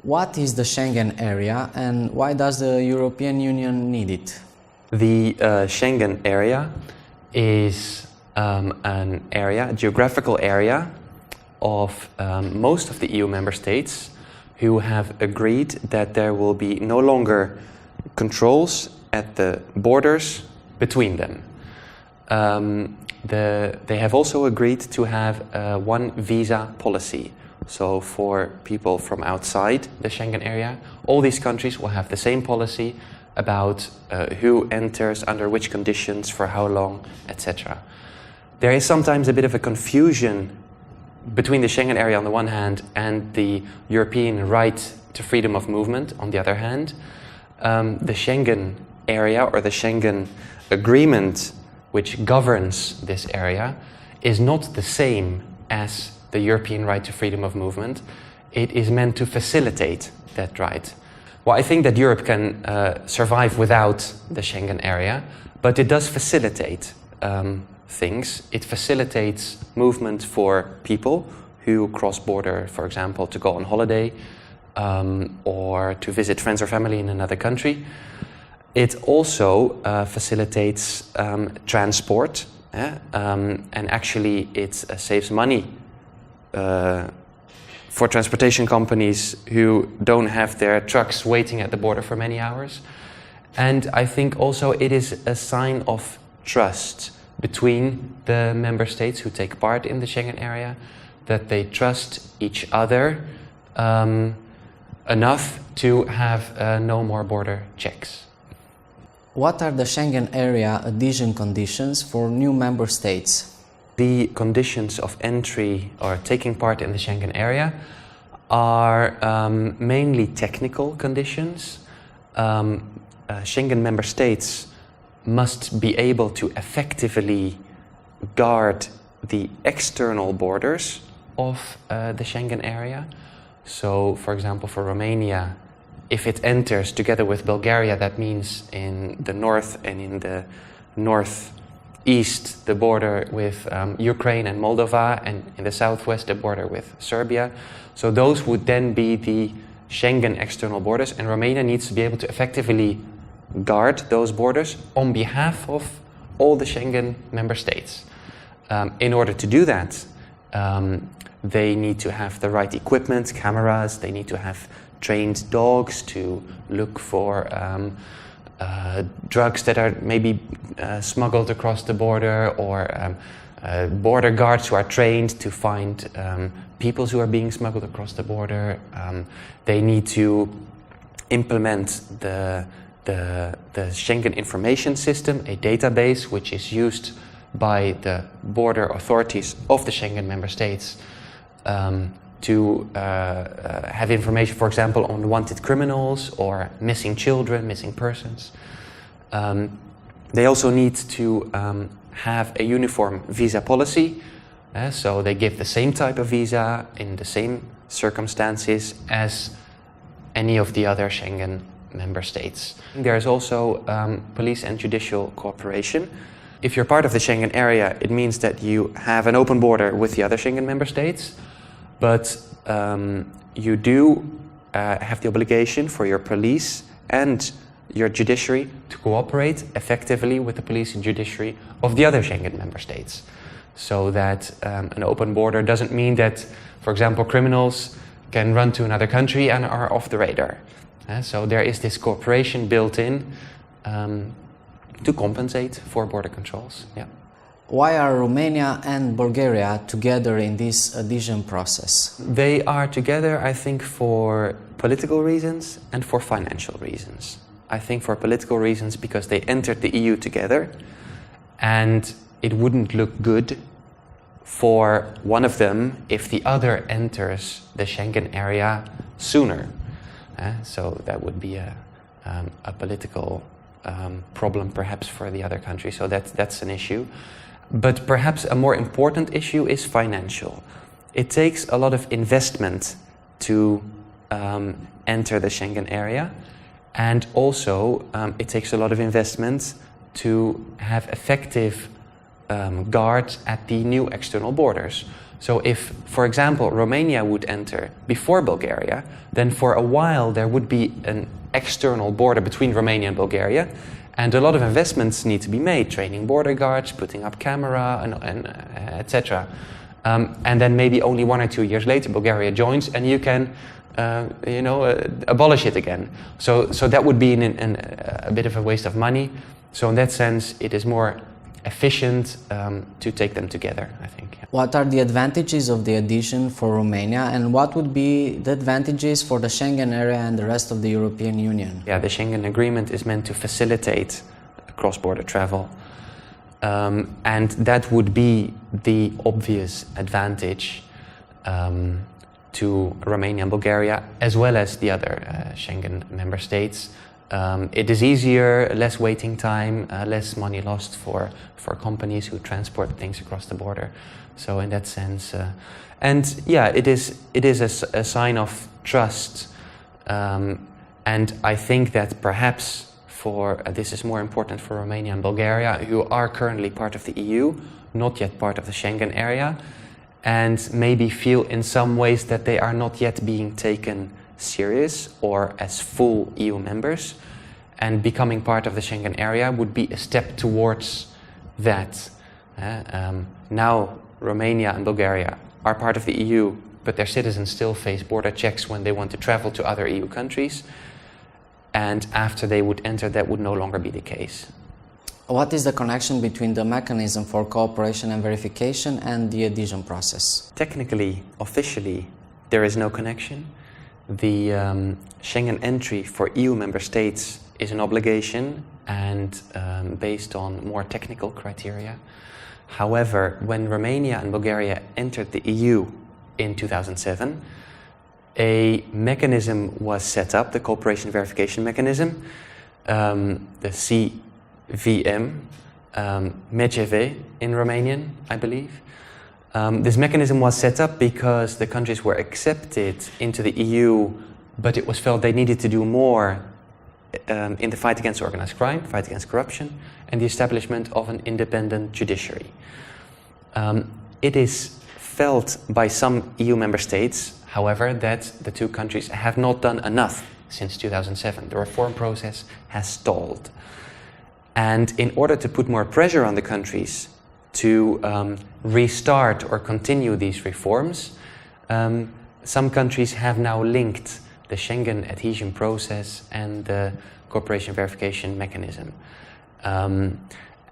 What is the Schengen area and why does the European Union need it? The Schengen area is a geographical area of most of the EU member states who have agreed that there will be no longer controls at the borders between them. They have also agreed to have one visa policy. So for people from outside the Schengen area, all these countries will have the same policy about who enters, under which conditions, for how long, etc. There is sometimes a bit of a confusion between the Schengen area on the one hand and the European right to freedom of movement on the other hand. The Schengen area, or the Schengen agreement which governs this area, is not the same as the European right to freedom of movement. It is meant to facilitate that right. Well, I think that Europe can survive without the Schengen area, but it does facilitate things. It facilitates movement for people who cross border, for example, to go on holiday or to visit friends or family in another country. It also facilitates transport, and actually it saves money for transportation companies who don't have their trucks waiting at the border for many hours. And I think also it is a sign of trust between the member states who take part in the Schengen area, that they trust each other enough to have no more border checks. What are the Schengen area adhesion conditions for new member states? The conditions of entry or taking part in the Schengen area are mainly technical conditions. Schengen member states must be able to effectively guard the external borders of the Schengen area. So, for example, for Romania, if it enters together with Bulgaria, that means in the north and in the northeast, the border with Ukraine and Moldova, and in the southwest, the border with Serbia. So those would then be the Schengen external borders, and Romania needs to be able to effectively guard those borders on behalf of all the Schengen member states. In order to do that, they need to have the right equipment, cameras, they need to have trained dogs to look for drugs that are maybe smuggled across the border, or border guards who are trained to find people who are being smuggled across the border. They need to implement the Schengen information system, a database which is used by the border authorities of the Schengen member states to have information, for example, on wanted criminals or missing children, missing persons. They also need to have a uniform visa policy, so they give the same type of visa in the same circumstances as any of the other Schengen member states. There is also police and judicial cooperation. If you're part of the Schengen area, it means that you have an open border with the other Schengen member states, but you do have the obligation for your police and your judiciary to cooperate effectively with the police and judiciary of the other Schengen member states. So that an open border doesn't mean that, for example, criminals can run to another country and are off the radar. So there is this cooperation built in to compensate for border controls. Yeah. Why are Romania and Bulgaria together in this adhesion process? They are together, I think, for political reasons and for financial reasons. I think for political reasons because they entered the EU together, and it wouldn't look good for one of them if the other enters the Schengen area sooner. So that would be a political problem perhaps for the other country. So that's an issue. But perhaps a more important issue is financial. It takes a lot of investment to enter the Schengen area, and also it takes a lot of investment to have effective guards at the new external borders. So if, for example, Romania would enter before Bulgaria, then for a while there would be an external border between Romania and Bulgaria, and a lot of investments need to be made, training border guards, putting up camera, and etc. And then maybe only 1 or 2 years later Bulgaria joins, and you can abolish it again. So that would be a bit of a waste of money. So in that sense, it is more efficient to take them together, I think. What are the advantages of the adhesion for Romania, and what would be the advantages for the Schengen area and the rest of the European Union? Yeah, the Schengen Agreement is meant to facilitate cross-border travel, and that would be the obvious advantage to Romania and Bulgaria, as well as the other Schengen member states. It is easier, less waiting time, less money lost for companies who transport things across the border. So in that sense, and yeah, it is a sign of trust, and I think that perhaps this is more important for Romania and Bulgaria, who are currently part of the EU, not yet part of the Schengen area, and maybe feel in some ways that they are not yet being taken serious or as full EU members, and becoming part of the Schengen area would be a step towards that. Now Romania and Bulgaria are part of the EU, but their citizens still face border checks when they want to travel to other EU countries, and after they would enter, that would no longer be the case. What is the connection between the mechanism for cooperation and verification and the adhesion process? Technically, officially, there is no connection. The Schengen entry for EU member states is an obligation and based on more technical criteria. However, when Romania and Bulgaria entered the EU in 2007, a mechanism was set up, the cooperation verification mechanism, the CVM, MECV in Romanian, I believe. This mechanism was set up because the countries were accepted into the EU, but it was felt they needed to do more in the fight against organized crime, fight against corruption, and the establishment of an independent judiciary. It is felt by some EU member states, however, that the two countries have not done enough since 2007. The reform process has stalled. And in order to put more pressure on the countries to restart or continue these reforms, some countries have now linked the Schengen adhesion process and the cooperation verification mechanism.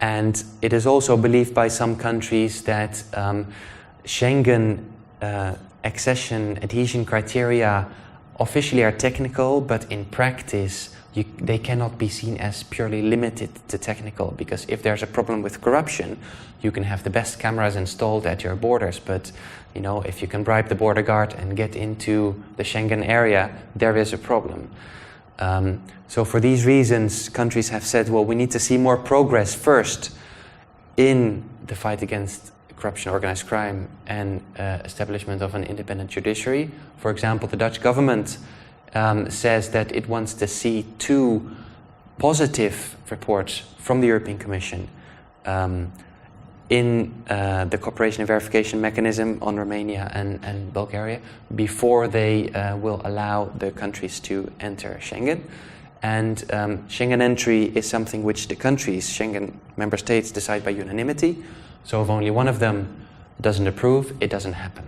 And it is also believed by some countries that Schengen accession adhesion criteria officially are technical, but in practice they cannot be seen as purely limited to technical, because if there's a problem with corruption, you can have the best cameras installed at your borders, but if you can bribe the border guard and get into the Schengen area, there is a problem. So for these reasons, countries have said, well, we need to see more progress first in the fight against corruption, organized crime, and establishment of an independent judiciary. For example, the Dutch government says that it wants to see 2 positive reports from the European Commission in the cooperation and verification mechanism on Romania and Bulgaria before they will allow the countries to enter Schengen. And Schengen entry is something which the countries, Schengen member states, decide by unanimity. So if only one of them doesn't approve, it doesn't happen.